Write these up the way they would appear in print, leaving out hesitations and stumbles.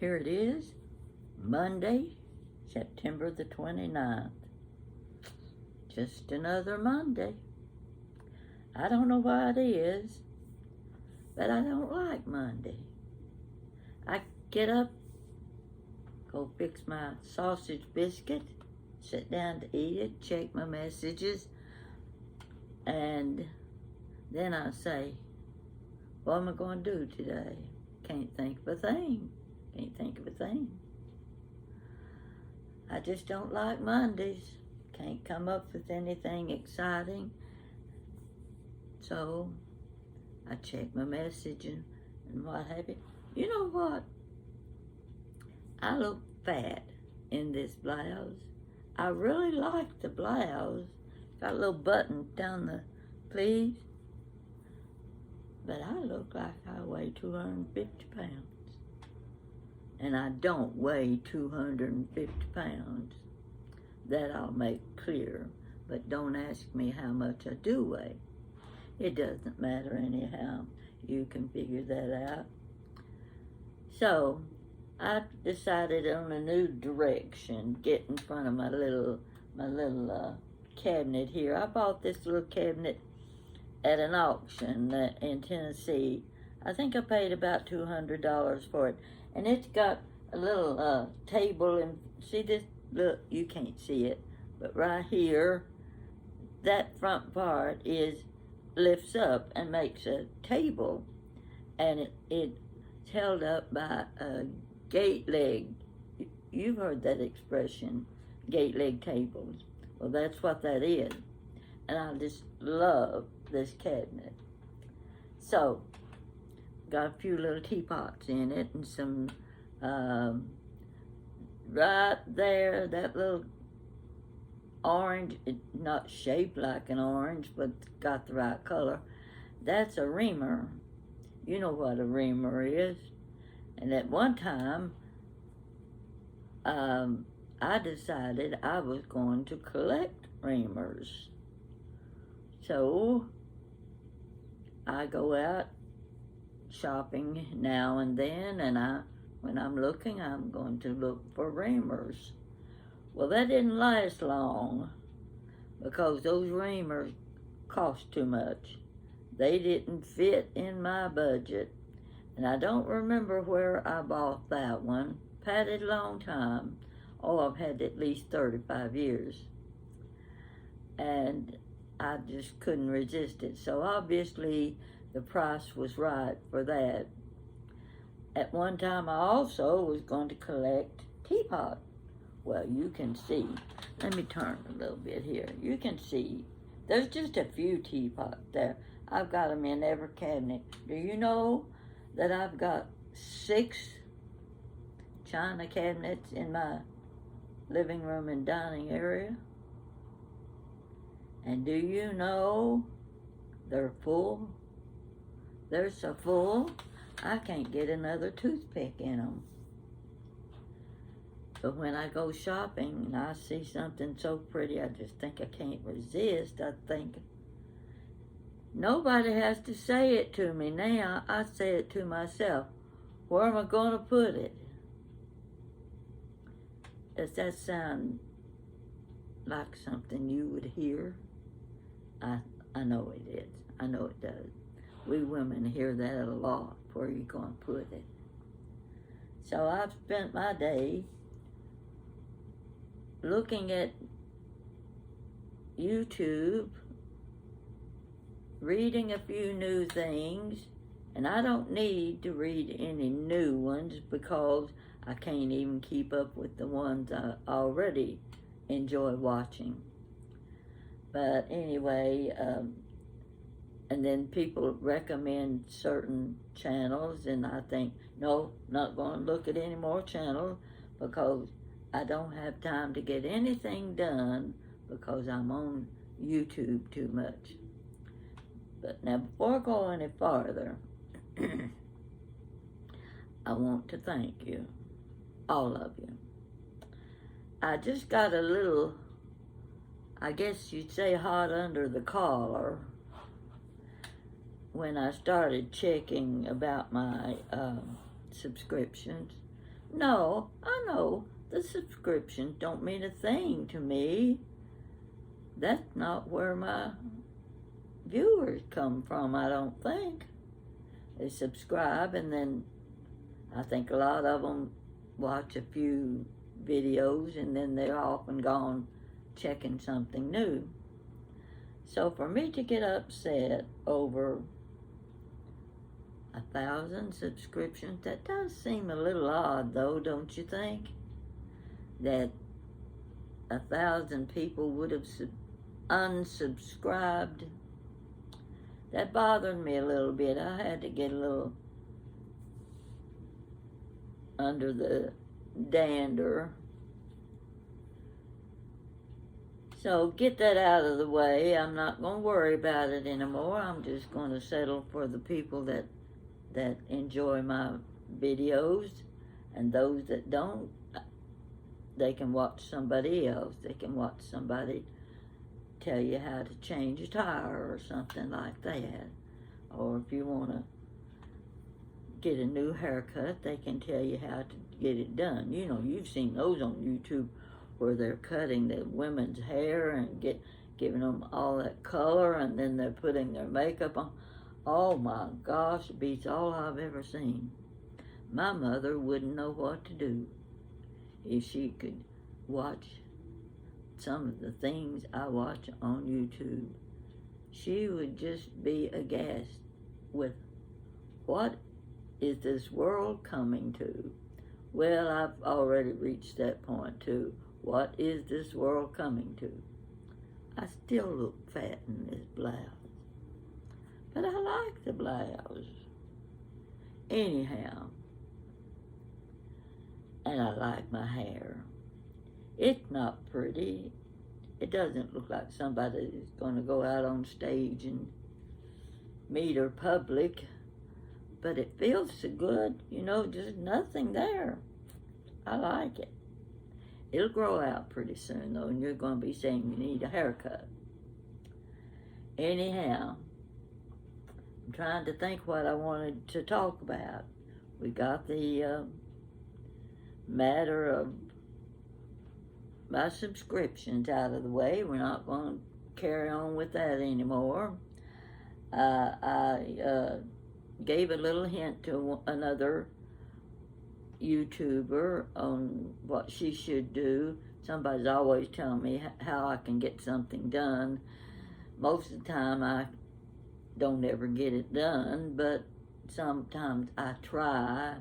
Here it is, Monday, September the 29th. Just another Monday. I don't know why it is, but I don't like Monday. I get up, go fix my sausage biscuit, sit down to eat it, check my messages, and then I say, what am I going to do today? Can't think of a thing. Can't think of a thing. I just don't like Mondays. Can't come up with anything exciting. So I check my message and what have you. You know what? I look fat in this blouse. I really like the blouse. Got a little button down the sleeves. But I look like I weigh 250 pounds. And I don't weigh 250 pounds. That I'll make clear. But don't ask me how much I do weigh. It doesn't matter anyhow. You can figure that out. So, I decided on a new direction. Get in front of my little cabinet here. I bought this little cabinet at an auction in Tennessee. I think I paid about $200 for it. And it's got a little table, and see this? Look, you can't see it, but right here, that front part lifts up and makes a table, and it's held up by a gate leg. You've heard that expression, gate leg tables. Well, that's what that is. And I just love this cabinet. So, got a few little teapots in it and some, right there, that little orange, not shaped like an orange, but got the right color. That's a reamer. You know what a reamer is. And at one time, I decided I was going to collect reamers. So, I go out shopping now and then, and when I'm looking, I'm going to look for reamers. Well, that didn't last long because those reamers cost too much. They didn't fit in my budget, and I don't remember where I bought that one. Had it a long time. Oh, I've had at least 35 years. And I just couldn't resist it. So obviously the price was right for that. At one time I also was going to collect teapot. Well, you can see. Let me turn a little bit here. You can see there's just a few teapots there. I've got them in every cabinet. Do you know that I've got 6 china cabinets in my living room and dining area? And do you know they're full? They're so full, I can't get another toothpick in them. But when I go shopping and I see something so pretty, I just think I can't resist. I think, nobody has to say it to me now. I say it to myself. Where am I going to put it? Does that sound like something you would hear? I know it is. I know it does. We women hear that a lot. Where are you going to put it? So I've spent my day looking at YouTube, reading a few new things, and I don't need to read any new ones because I can't even keep up with the ones I already enjoy watching. But anyway, and then people recommend certain channels, and I think, no, not going to look at any more channels because I don't have time to get anything done because I'm on YouTube too much. But now, before I go any farther, I want to thank you, all of you. I just got a little, I guess you'd say, hot under the collar when I started checking about my subscriptions. No, I know the subscriptions don't mean a thing to me. That's not where my viewers come from, I don't think. They subscribe, and then I think a lot of them watch a few videos, and then they're off and gone checking something new. So for me to get upset over 1,000 subscriptions, that does seem a little odd, though, don't you think? That 1,000 people would have unsubscribed. That bothered me a little bit. I had to get a little under the dander. So get that out of the way. I'm not going to worry about it anymore. I'm just going to settle for the people that enjoy my videos, and those that don't, they can watch somebody else. They can watch somebody tell you how to change a tire or something like that. Or if you want to get a new haircut, they can tell you how to get it done. You know, you've seen those on YouTube where they're cutting the women's hair and giving them all that color, and then they're putting their makeup on. Oh my gosh, it beats all I've ever seen. My mother wouldn't know what to do if she could watch some of the things I watch on YouTube. She would just be aghast with, what is this world coming to? Well, I've already reached that point too. What is this world coming to? I still look fat in this blouse, but I like the blouse. Anyhow, and I like my hair. It's not pretty. It doesn't look like somebody is going to go out on stage and meet her public, but it feels so good, you know, just nothing there. I like it. It'll grow out pretty soon, though, and you're going to be saying you need a haircut. Anyhow, I'm trying to think what I wanted to talk about. We got the matter of my subscriptions out of the way. We're not going to carry on with that anymore. I gave a little hint to another YouTuber on what she should do. Somebody's always telling me how I can get something done. Most of the time I don't ever get it done, but sometimes I try.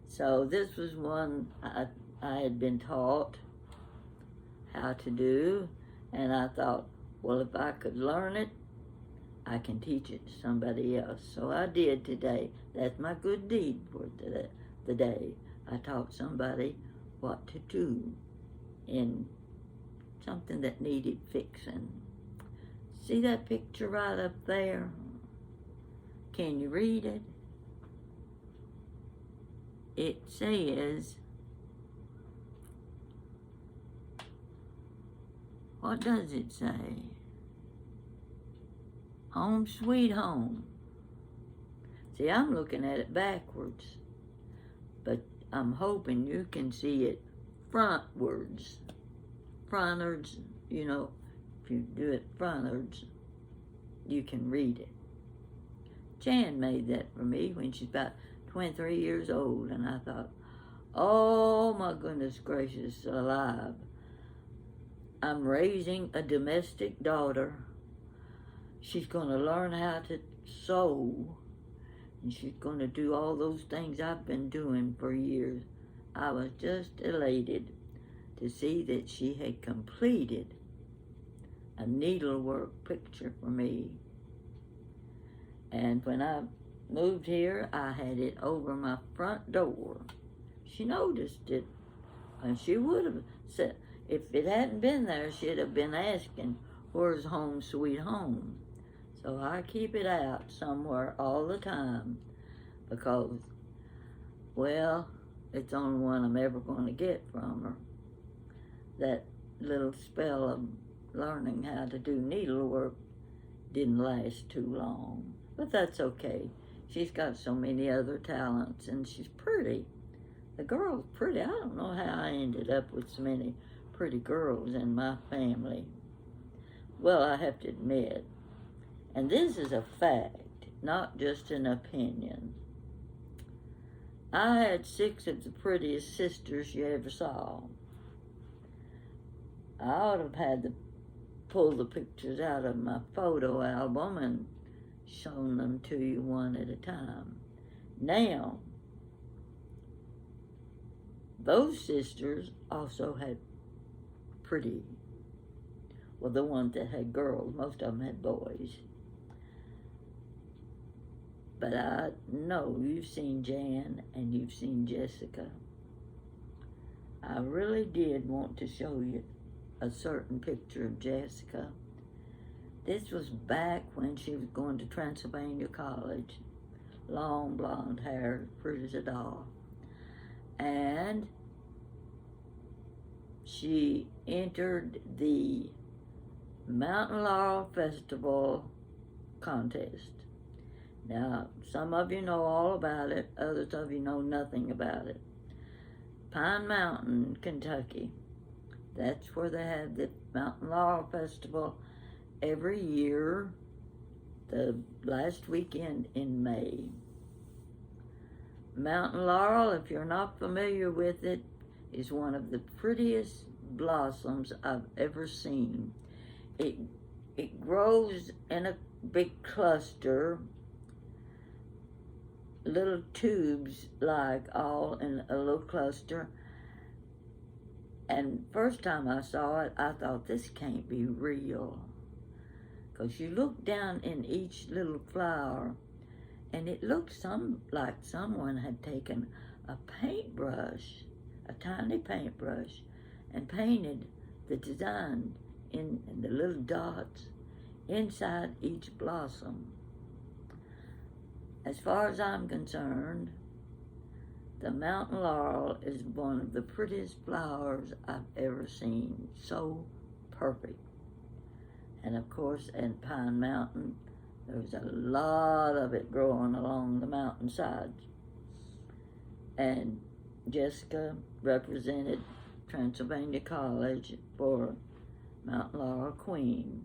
So this was one I had been taught how to do, and I thought, well, if I could learn it, I can teach it to somebody else. So I did today. That's my good deed for the day. I taught somebody what to do in something that needed fixing. See that picture right up there? Can you read it? It says, what does it say? Home sweet home. See, I'm looking at it backwards, but I'm hoping you can see it frontwards. Frontwards, you know, if you do it frontwards, you can read it. Jan made that for me when she's about 23 years old, and I thought, oh my goodness gracious alive. I'm raising a domestic daughter. She's going to learn how to sew, and she's going to do all those things I've been doing for years. I was just elated to see that she had completed a needlework picture for me. And when I moved here, I had it over my front door. She noticed it, and she would have said, if it hadn't been there, she'd have been asking, where's home sweet home? So I keep it out somewhere all the time because, well, it's the only one I'm ever going to get from her. That little spell of learning how to do needlework didn't last too long, but that's okay. She's got so many other talents, and she's pretty. The girl's pretty. I don't know how I ended up with so many pretty girls in my family. Well, I have to admit, and this is a fact, not just an opinion. I had 6 of the prettiest sisters you ever saw. I ought to have had to pull the pictures out of my photo album and shown them to you one at a time. Now, those sisters also had pretty, well, the ones that had girls, most of them had boys. But I know you've seen Jan and you've seen Jessica. I really did want to show you a certain picture of Jessica. This was back when she was going to Transylvania College. Long blonde hair, pretty as a doll. And she entered the Mountain Laurel Festival contest. Now, some of you know all about it, others of you know nothing about it. Pine Mountain, Kentucky. That's where they have the Mountain Laurel Festival every year, the last weekend in May. Mountain laurel, if you're not familiar with it, is one of the prettiest blossoms I've ever seen. It grows in a big cluster, little tubes like all in a little cluster. And first time I saw it, I thought, this can't be real. Because you look down in each little flower, and it looked like someone had taken a paintbrush, a tiny paintbrush, and painted the design in the little dots inside each blossom. As far as I'm concerned, the mountain laurel is one of the prettiest flowers I've ever seen. So perfect. And of course, in Pine Mountain, there's a lot of it growing along the mountainsides. And Jessica represented Transylvania College for Mountain Laurel Queen.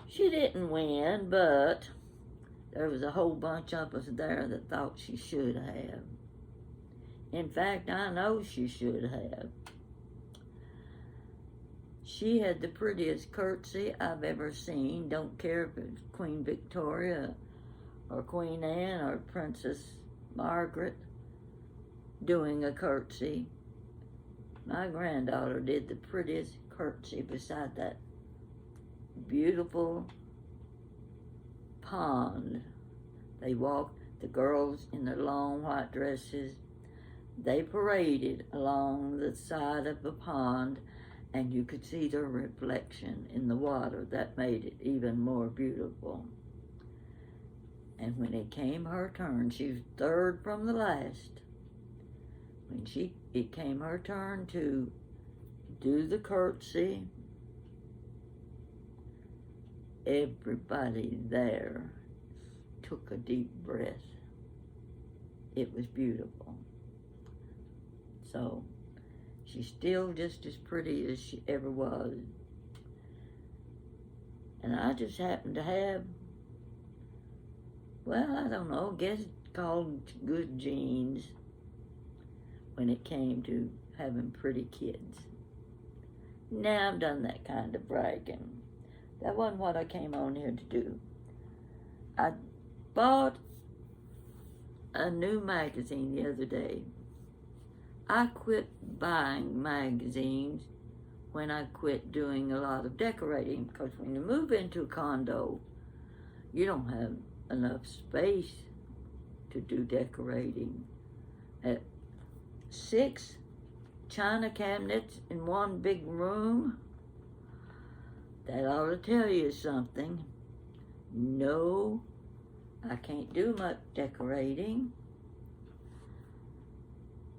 She didn't win, but there was a whole bunch of us there that thought she should have. In fact, I know she should have. She had the prettiest curtsy I've ever seen. Don't care if it's Queen Victoria or Queen Anne or Princess Margaret doing a curtsy. My granddaughter did the prettiest curtsy beside that beautiful pond. They walked, the girls in their long white dresses, they paraded along the side of the pond, and you could see their reflection in the water. That made it even more beautiful. And when it came her turn, she was third from the last. When it came her turn to do the curtsy, everybody there took a deep breath. It was beautiful. So, she's still just as pretty as she ever was. And I just happened to have, well, I don't know, I guess it's called good genes when it came to having pretty kids. Now I've done that kind of bragging. That wasn't what I came on here to do. I bought a new magazine the other day. I quit buying magazines when I quit doing a lot of decorating, because when you move into a condo, you don't have enough space to do decorating. At 6 china cabinets in one big room, that ought to tell you something. No, I can't do much decorating.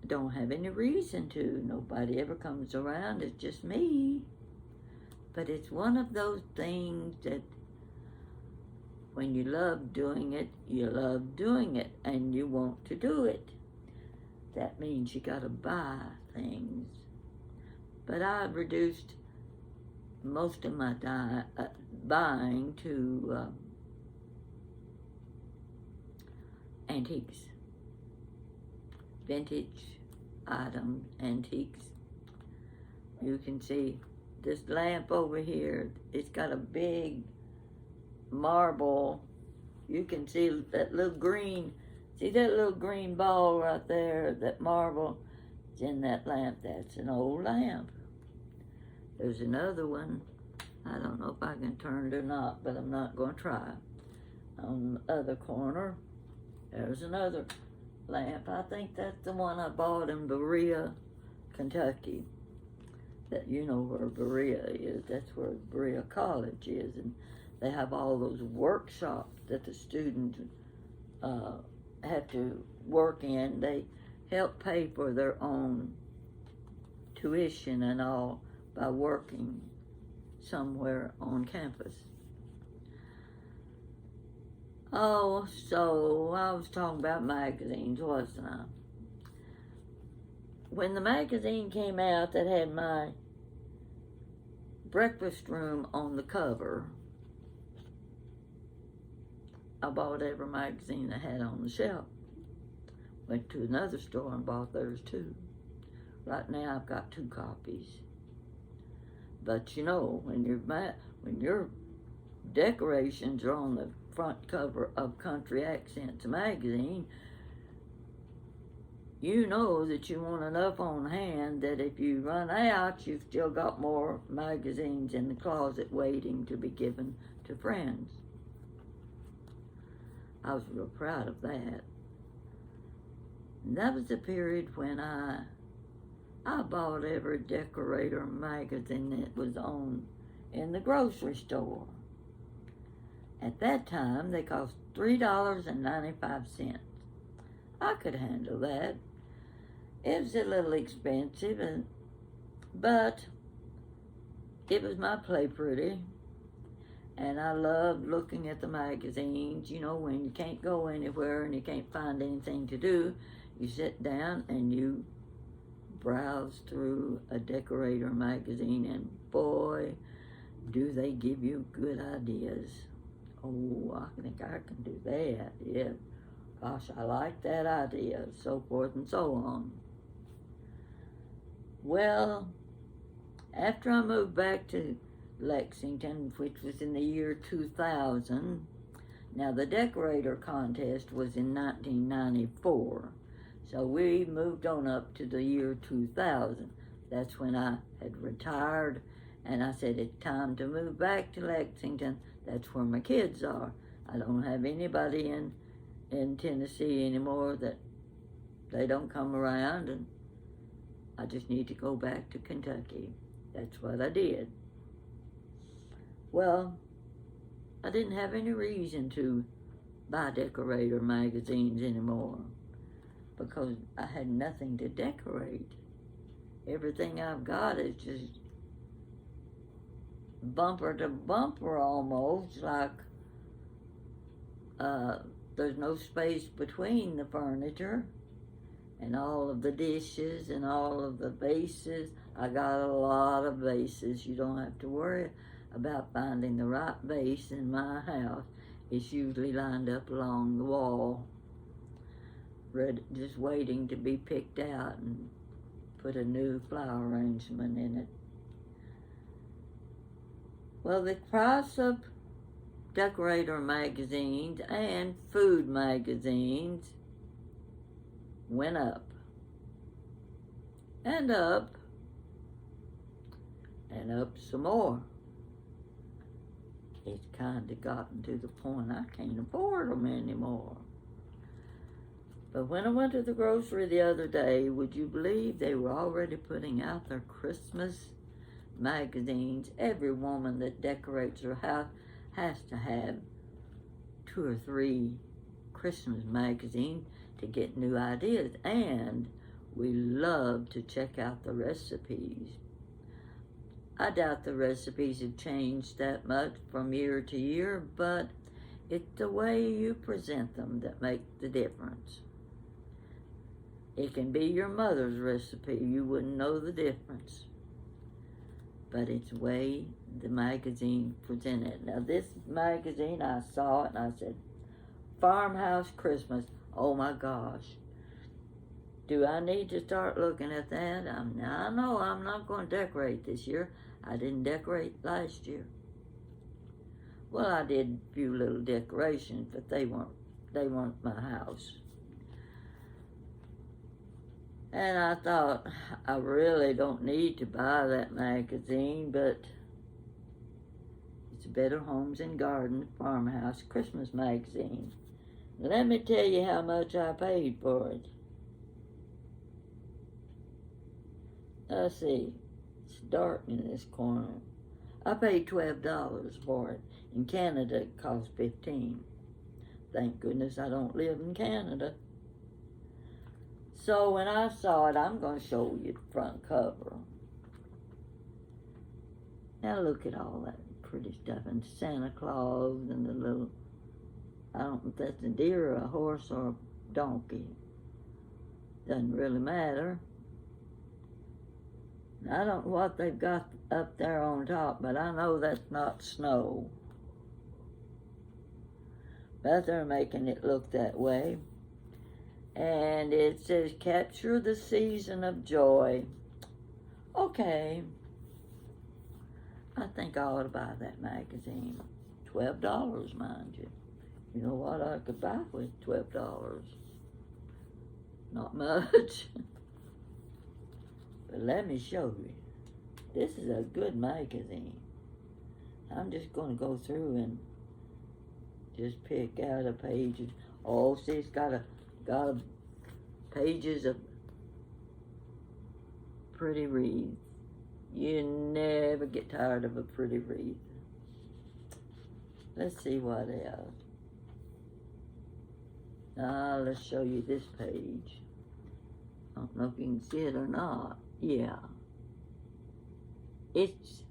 Don't have any reason to. Nobody ever comes around. It's just me. But it's one of those things that when you love doing it, you love doing it, and you want to do it. that means you gotta buy things. But I've reduced most of my buying to antiques, vintage items, antiques. You can see this lamp over here, it's got a big marble. You can see that little green, see that little green ball right there, that marble? It's in that lamp. That's an old lamp. There's another one. I don't know if I can turn it or not, but I'm not going to try. On the other corner, there's another lamp. I think that's the one I bought in Berea, Kentucky. That, you know where Berea is. That's where Berea College is. And they have all those workshops that the students have to work in. They help pay for their own tuition and all by working somewhere on campus. Oh, so I was talking about magazines, wasn't I? When the magazine came out that had my breakfast room on the cover, I bought every magazine I had on the shelf. Went to another store and bought theirs too. Right now I've got 2 copies. But you know, when your decorations are on the front cover of Country Accents magazine, you know that you want enough on hand that if you run out, you've still got more magazines in the closet waiting to be given to friends. I was real proud of that. And that was the period when I bought every Decorator magazine that was on in the grocery store. At that time, they cost $3.95. I could handle that. It was a little expensive, but it was my play pretty. And I loved looking at the magazines. You know, when you can't go anywhere and you can't find anything to do, you sit down and you browse through a Decorator magazine, and boy, do they give you good ideas. Oh, I think I can do that. Yeah. Gosh, I like that idea, so forth and so on. Well, after I moved back to Lexington, which was in the year 2000, now the Decorator contest was in 1994, so we moved on up to the year 2000. That's when I had retired, and I said, it's time to move back to Lexington. That's where my kids are. I don't have anybody in Tennessee anymore that they don't come around, and I just need to go back to Kentucky. That's what I did. Well, I didn't have any reason to buy Decorator magazines anymore because I had nothing to decorate. Everything I've got is just bumper to bumper almost, like there's no space between the furniture and all of the dishes and all of the vases. I got a lot of vases. You don't have to worry about finding the right vase in my house. It's usually lined up along the wall, just waiting to be picked out and put a new flower arrangement in it. Well, the price of Decorator magazines and food magazines went up and up and up some more. It's kind of gotten to the point I can't afford them anymore. But when I went to the grocery the other day, would you believe they were already putting out their Christmas magazines? Every woman that decorates her house has to have 2 or 3 Christmas magazines to get new ideas, and we love to check out the recipes. I doubt the recipes have changed that much from year to year, but it's the way you present them that makes the difference. It can be your mother's recipe. You wouldn't know the difference. But it's the way the magazine presented it. Now, this magazine, I saw it and I said, Farmhouse Christmas. Oh my gosh. Do I need to start looking at that? I know I'm not going to decorate this year. I didn't decorate last year. Well, I did a few little decorations, but they weren't my house. And I thought, I really don't need to buy that magazine, but it's Better Homes and Garden Farmhouse Christmas magazine. Let me tell you how much I paid for it. Let's see, it's dark in this corner. I paid $12 for it. In Canada, it cost $15. Thank goodness I don't live in Canada. So when I saw it, I'm going to show you the front cover. Now look at all that pretty stuff. And Santa Claus and the little, I don't know if that's a deer or a horse or a donkey. Doesn't really matter. I don't know what they've got up there on top, but I know that's not snow. But they're making it look that way. And it says, capture the season of joy. Okay. I think I ought to buy that magazine. $12, mind you. You know what I could buy with $12? Not much. But let me show you. This is a good magazine. I'm just going to go through and just pick out a page. Oh, see, it's got pages of pretty wreaths. You never get tired of a pretty wreath. Let's see what else. Let's show you this page. I don't know if you can see it or not. Yeah. It's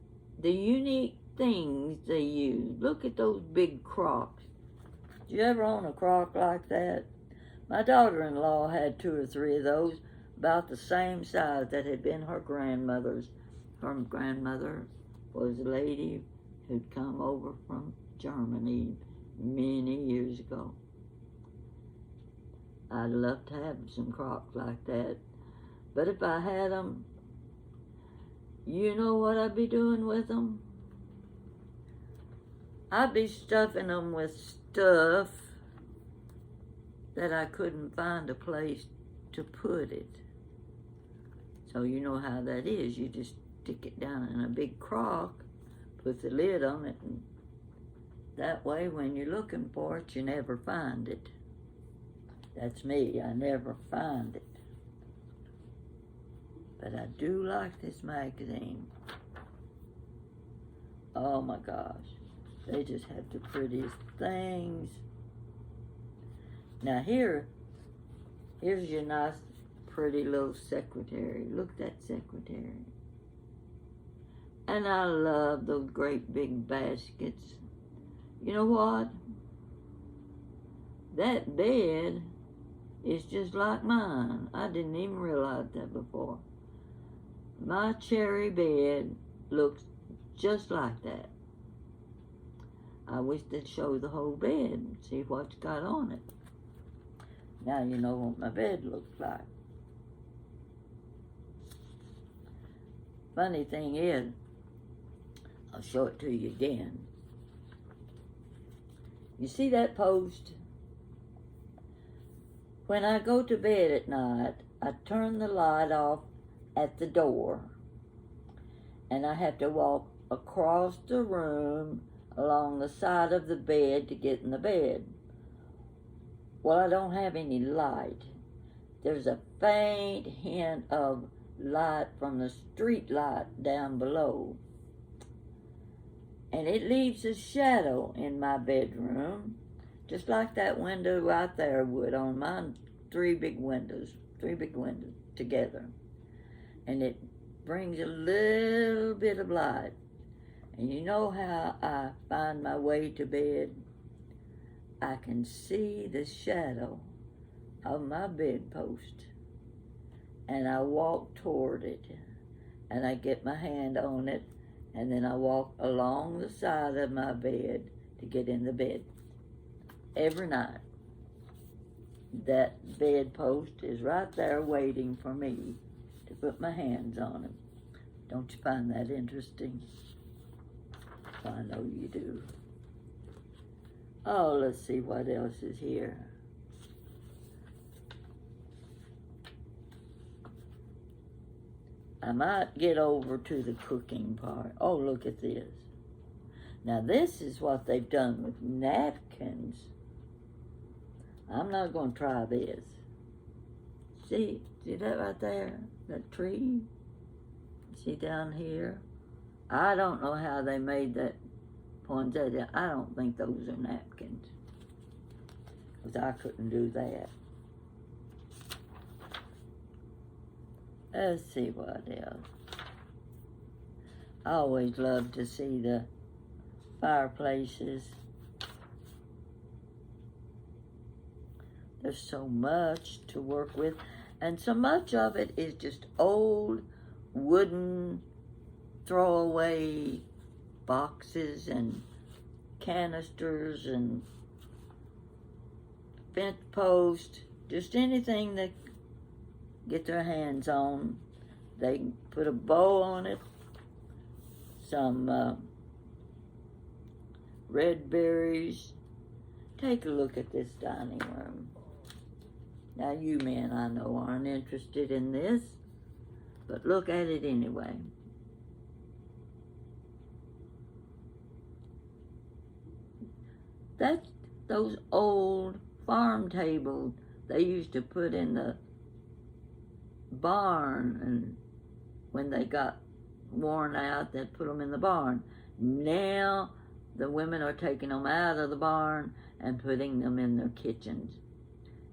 the unique things they use. Look at those big crocks. Did you ever own a crock like that? My daughter-in-law had 2 or 3 of those, about the same size that had been her grandmother's. Her grandmother was a lady who'd come over from Germany many years ago. I'd love to have some crocks like that. But if I had them, you know what I'd be doing with them? I'd be stuffing them with stuff that I couldn't find a place to put it. So you know how that is. You just stick it down in a big crock, put the lid on it, and that way when you're looking for it, you never find it. That's me. I never find it. But I do like this magazine. Oh my gosh. They just have the prettiest things. Now here's your nice, pretty little secretary. Look at that secretary. And I love those great big baskets. You know what? That bed is just like mine. I didn't even realize that before. My cherry bed looks just like that. I wish they'd show the whole bed and see what's got on it. Now you know what my bed looks like. Funny thing is, I'll show it to you again. You see that post? When I go to bed at night, I turn the light off at the door, and I have to walk across the room along the side of the bed to get in the bed. Well, I don't have any light. There's a faint hint of light from the street light down below, and it leaves a shadow in my bedroom, just like that window right there would on mine. 3 big windows together. And it brings a little bit of light. And you know how I find my way to bed? I can see the shadow of my bedpost. and I walk toward it, and I get my hand on it, and then I walk along the side of my bed to get in the bed. Every night, that bedpost is right there waiting for me to put my hands on it. Don't you find that interesting? I know you do. Oh, let's see what else is here. I might get over to the cooking part. Oh, look at this. Now, this is what they've done with napkins. I'm not going to try this. See that right there? That tree? See down here? I don't know how they made that poinsettia. I don't think those are napkins, because I couldn't do that. Let's see what else. I always love to see the fireplaces. There's so much to work with, and so much of it is just old wooden throwaway boxes and canisters and fence posts, just anything that get their hands on. They can put a bow on it, some red berries. Take a look at this dining room. Now, you men, I know, aren't interested in this, but look at it anyway. That's those old farm tables they used to put in the barn, and when they got worn out, they'd put them in the barn. Now, the women are taking them out of the barn and putting them in their kitchens.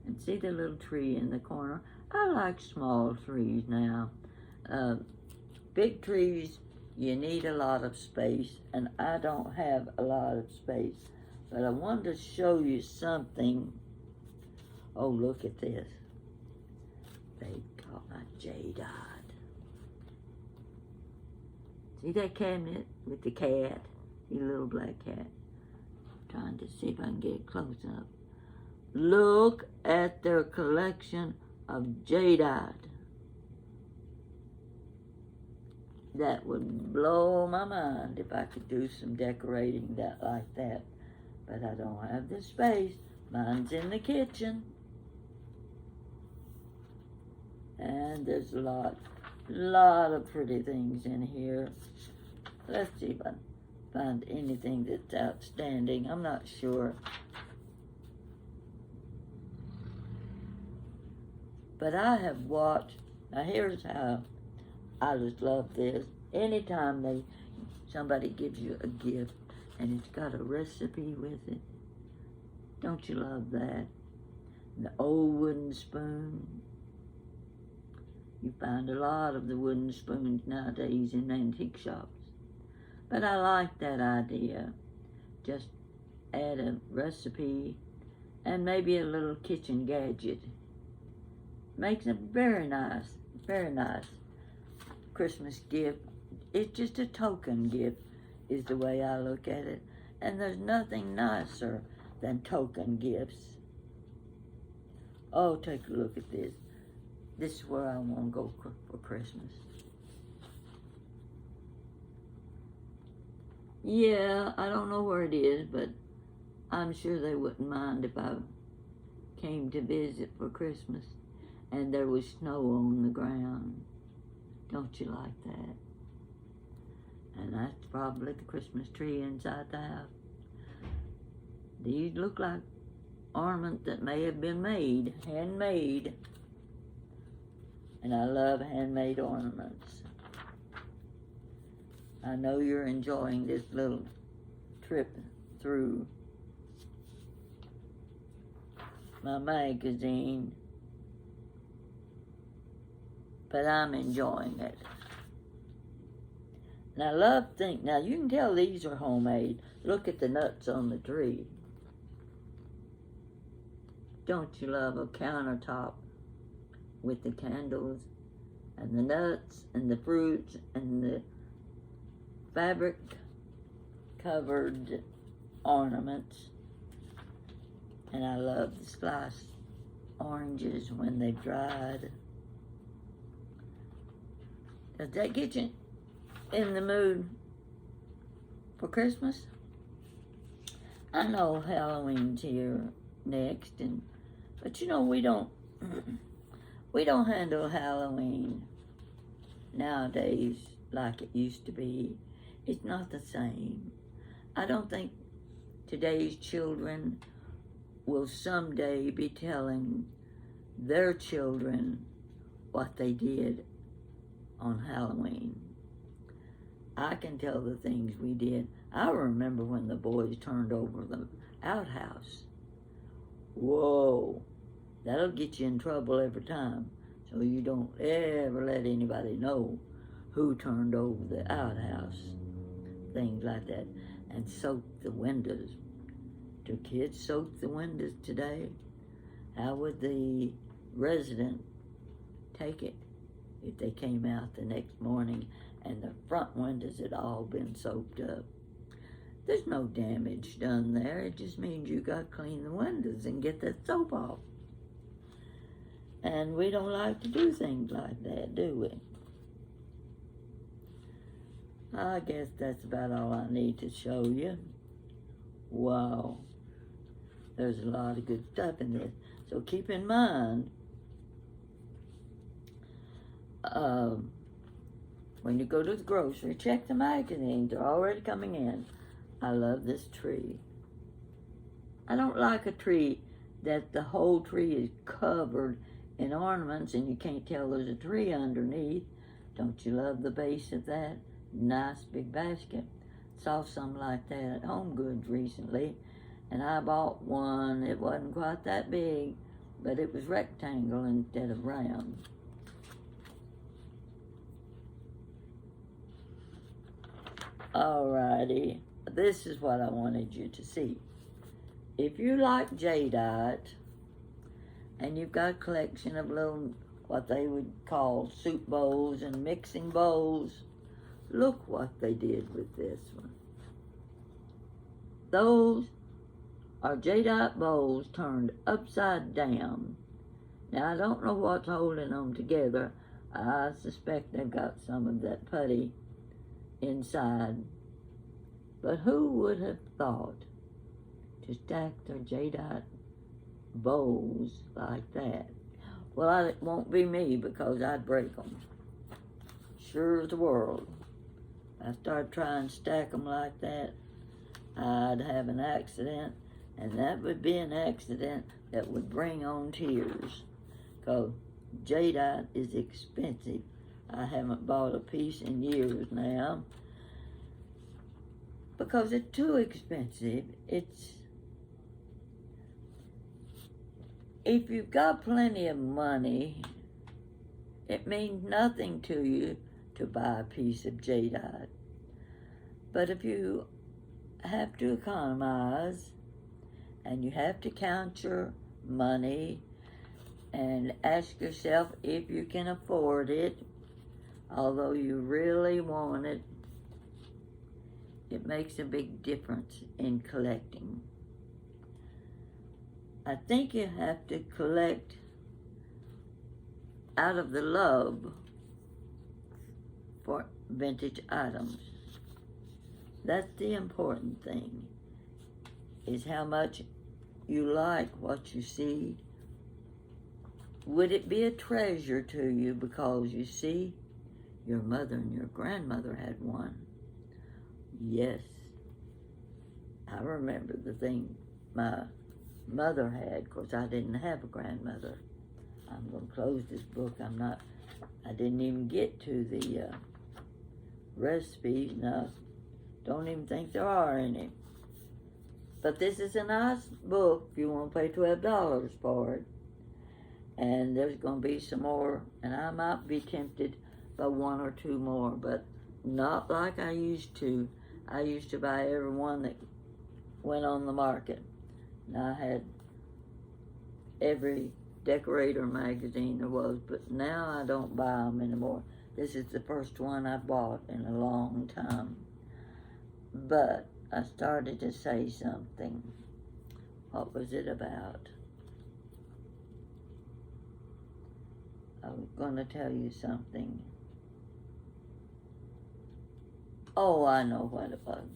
And see the little tree in the corner? I like small trees now. Big trees, you need a lot of space, and I don't have a lot of space. But I wanted to show you something. Oh, look at this. They got my jadeite. See that cabinet with the cat? The little black cat. Trying to see if I can get it close up. Look at their collection of jadeite. That would blow my mind if I could do some decorating that like that. But I don't have the space. Mine's in the kitchen. And there's a lot of pretty things in here. Let's see if I find anything that's outstanding. I'm not sure. But I have watched. Now here's how I just love this. Anytime somebody gives you a gift and it's got a recipe with it, don't you love that? The old wooden spoon. You find a lot of the wooden spoons nowadays in antique shops. But I like that idea. Just add a recipe and maybe a little kitchen gadget. Makes a very nice Christmas gift. It's just a token gift is the way I look at it. And there's nothing nicer than token gifts. Oh, take a look at this. This is where I want to go for Christmas. Yeah, I don't know where it is, but I'm sure they wouldn't mind if I came to visit for Christmas and there was snow on the ground. Don't you like that? And that's probably the Christmas tree inside the house. These look like ornaments that may have been made, handmade. And I love handmade ornaments. I know you're enjoying this little trip through my magazine, but I'm enjoying it. And I love things. Now you can tell these are homemade. Look at the nuts on the tree. Don't you love a countertop with the candles and the nuts and the fruits and the fabric covered ornaments. And I love the sliced oranges when they've dried. Does that get you in the mood for Christmas? I know Halloween's here next, but you know we don't handle Halloween nowadays like it used to be. It's not the same. I don't think today's children will someday be telling their children what they did on Halloween. I can tell the things we did. I remember when the boys turned over the outhouse. Whoa, that'll get you in trouble every time. So you don't ever let anybody know who turned over the outhouse. Things like that. And soak the windows. Do kids soak the windows today? How would the resident take it if they came out the next morning and the front windows had all been soaked up? There's no damage done there. It just means you got to clean the windows and get that soap off. And we don't like to do things like that, do we? I guess that's about all I need to show you. Wow. There's a lot of good stuff in this. So keep in mind, when you go to the grocery, check the magazines. They're already coming in. I love this tree. I don't like a tree that the whole tree is covered in ornaments and you can't tell there's a tree underneath. Don't you love the base of that? Nice big basket. Saw some like that at Home Goods recently, and I bought one. It wasn't quite that big, but it was rectangle instead of round. Alrighty, this is what I wanted you to see. If you like jadeite, and you've got a collection of little, what they would call soup bowls and mixing bowls, look what they did with this one. Those are jadeite bowls turned upside down. Now, I don't know what's holding them together. I suspect they've got some of that putty inside. But who would have thought to stack their jadeite bowls like that? Well, it won't be me because I'd break them. Sure as the world. If I start trying to stack them like that, I'd have an accident, and that would be an accident that would bring on tears, because jadeite is expensive. I haven't bought a piece in years now because it's too expensive. If you've got plenty of money, it means nothing to you to buy a piece of jadeite. But if you have to economize and you have to count your money and ask yourself if you can afford it, although you really want it, it makes a big difference in collecting. I think you have to collect out of the love for vintage items. That's the important thing, is how much you like what you see. Would it be a treasure to you because you see your mother and your grandmother had one? Yes. I remember the thing my mother had, because I didn't have a grandmother. I'm going to close this book. I didn't even get to the recipes. No, don't even think there are any. But this is a nice book if you want to pay $12 for it. And there's going to be some more, and I might be tempted by one or two more, but not like I used to. I used to buy every one that went on the market. And I had every Decorator magazine there was, but now I don't buy them anymore. This is the first one I bought in a long time. But I started to say something. What was it about? I was going to tell you something. Oh, I know what it was.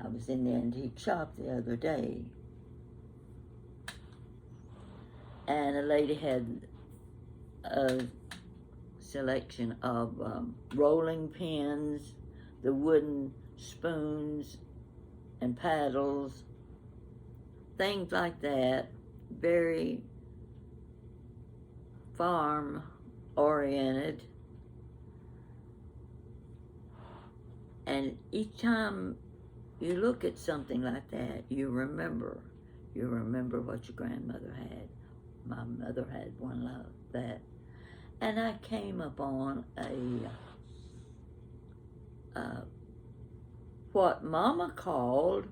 I was in the antique shop the other day, and a lady had a selection of rolling pins, the wooden spoons and paddles, things like that, very farm oriented. And each time you look at something like that, you remember what your grandmother had. My mother had one like that. And I came upon what Mama called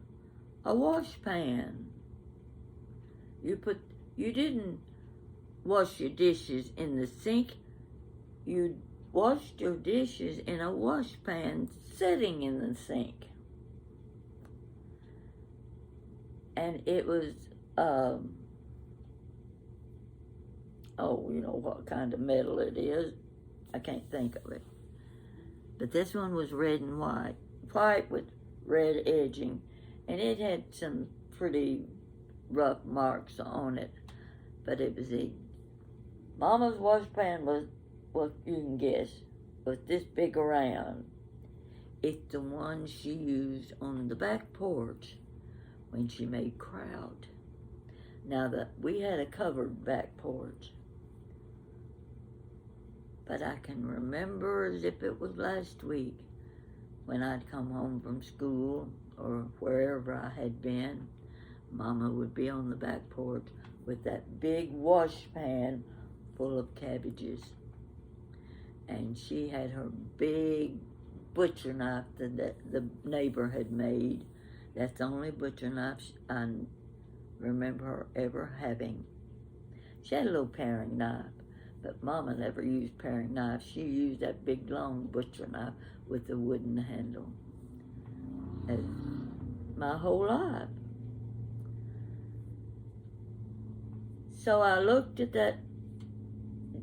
a washpan. You didn't wash your dishes in the sink. You washed your dishes in a washpan sitting in the sink. And it was, you know what kind of metal it is. I can't think of it. But this one was red and white with red edging. And it had some pretty rough marks on it. But it was Mama's washpan was, what you can guess, was this big around. It's the one she used on the back porch when she made kraut. Now we had a covered back porch, but I can remember as if it was last week when I'd come home from school or wherever I had been. Mama would be on the back porch with that big washpan full of cabbages. And she had her big butcher knife that the neighbor had made. That's the only butcher knife I remember her ever having. She had a little paring knife, but Mama never used paring knives. She used that big long butcher knife with the wooden handle. My whole life. So I looked at that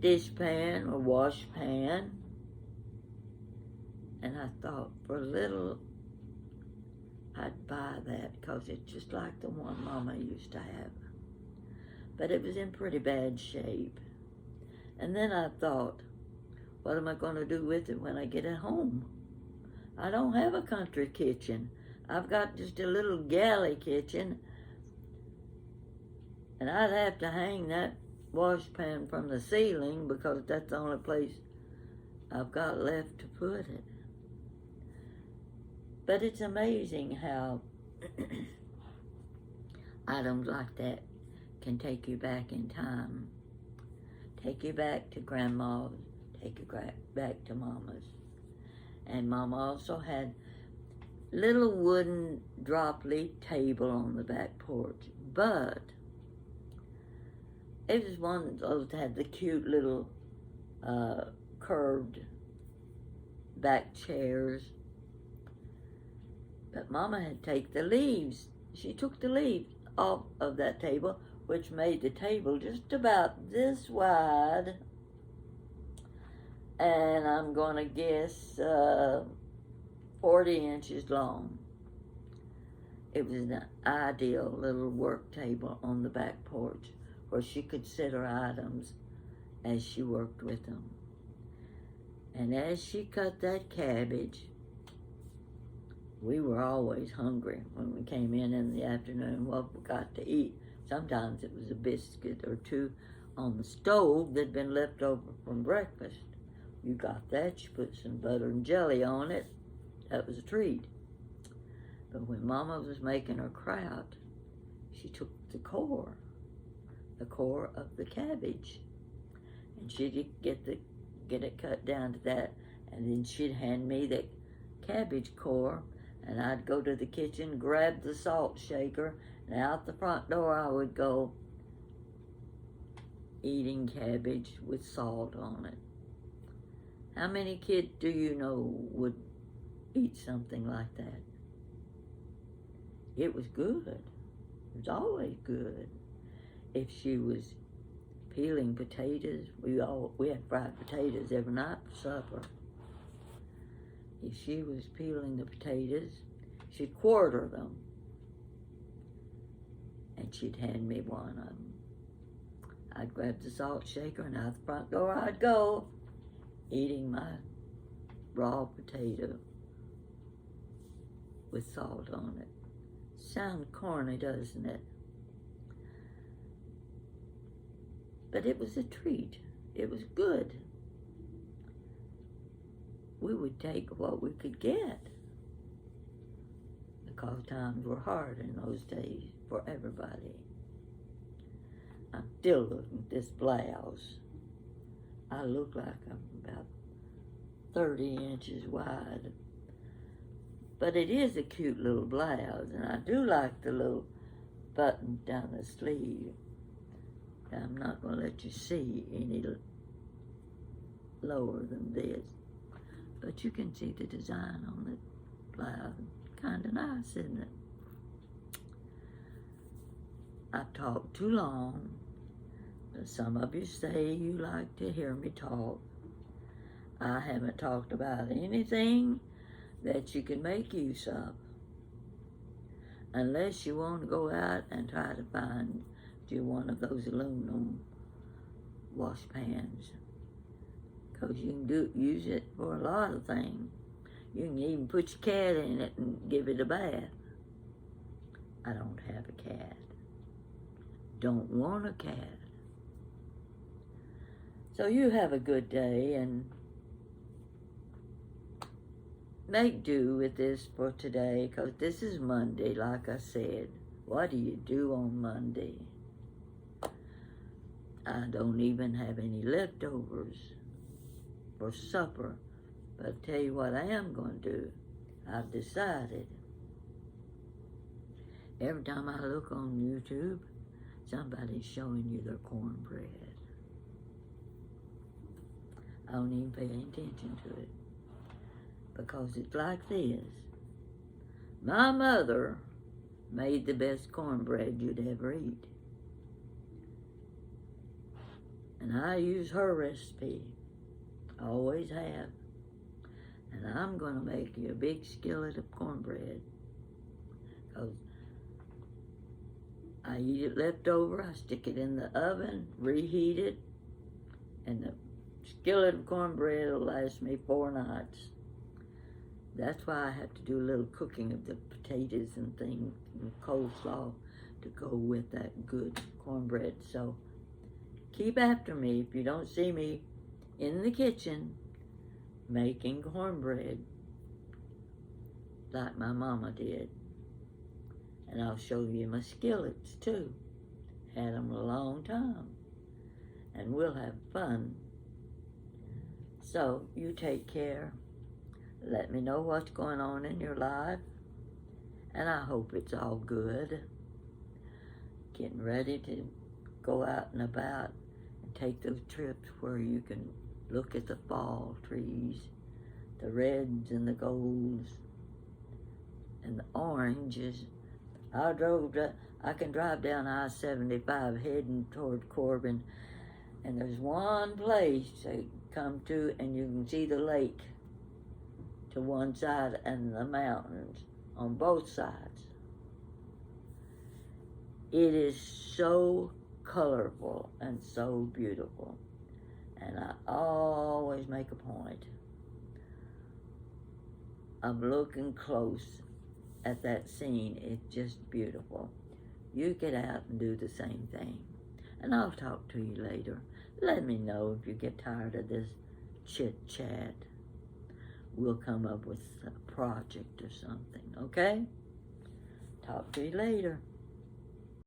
dishpan or wash pan, and I thought, for a little, I'd buy that because it's just like the one Mama used to have. But it was in pretty bad shape. And then I thought, what am I going to do with it when I get it home? I don't have a country kitchen. I've got just a little galley kitchen, and I'd have to hang that washpan from the ceiling because that's the only place I've got left to put it. But it's amazing how items like that can take you back in time. Take you back to Grandma's, take you back to Mama's. And Mama also had little wooden drop leaf table on the back porch, but it was one of those that had the cute little curved back chairs. But Mama had taken the leaves. She took the leaves off of that table, which made the table just about this wide. And I'm going to guess 40 inches long. It was an ideal little work table on the back porch where she could set her items as she worked with them. And as she cut that cabbage, we were always hungry when we came in the afternoon, what we got to eat. Sometimes it was a biscuit or two on the stove that'd been left over from breakfast. You got that, you put some butter and jelly on it. That was a treat. But when Mama was making her kraut, she took the core of the cabbage, and she'd get it cut down to that, and then she'd hand me the cabbage core, and I'd go to the kitchen, grab the salt shaker, and out the front door I would go eating cabbage with salt on it. How many kids do you know would eat something like that? It was good. It was always good. If she was peeling potatoes, we had fried potatoes every night for supper. If she was peeling the potatoes, she'd quarter them, and she'd hand me one of them. I'd grab the salt shaker, and out the front door I'd go, eating my raw potato with salt on it. Sounds corny, doesn't it? But it was a treat. It was good. We would take what we could get, because times were hard in those days for everybody. I'm still looking at this blouse. I look like I'm about 30 inches wide. But it is a cute little blouse, and I do like the little buttons down the sleeve. I'm not going to let you see any lower than this. But you can see the design on the blouse. Kind of nice, isn't it? I've talked too long. Some of you say you like to hear me talk. I haven't talked about anything that you can make use of, unless you want to go out and try to find you one of those aluminum wash pans, because you can use it for a lot of things. You can even put your cat in it and give it a bath. I don't have a cat. Don't want a cat. So you have a good day and make do with this for today, because this is Monday, like I said. What do you do on Monday? I don't even have any leftovers for supper. But I'll tell you what I am going to do. I've decided. Every time I look on YouTube, somebody's showing you their cornbread. I don't even pay any attention to it, because it's like this. My mother made the best cornbread you'd ever eat. And I use her recipe. I always have. And I'm going to make you a big skillet of cornbread, because I eat it left over. I stick it in the oven, reheat it, and the skillet of cornbread will last me 4 nights. That's why I have to do a little cooking of the potatoes and things and coleslaw to go with that good cornbread. So keep after me if you don't see me in the kitchen making cornbread like my mama did. And I'll show you my skillets too. Had them a long time. And we'll have fun. So you take care. Let me know what's going on in your life. And I hope it's all good. Getting ready to go out and about and take those trips where you can look at the fall trees, the reds and the golds and the oranges. I can drive down I-75 heading toward Corbin, and there's one place to come to and you can see the lake to one side and the mountains on both sides. It is so colorful and so beautiful. And I always make a point of looking close at that scene. It's just beautiful. You get out and do the same thing. And I'll talk to you later. Let me know if you get tired of this chit-chat. We'll come up with a project or something, okay? Talk to you later.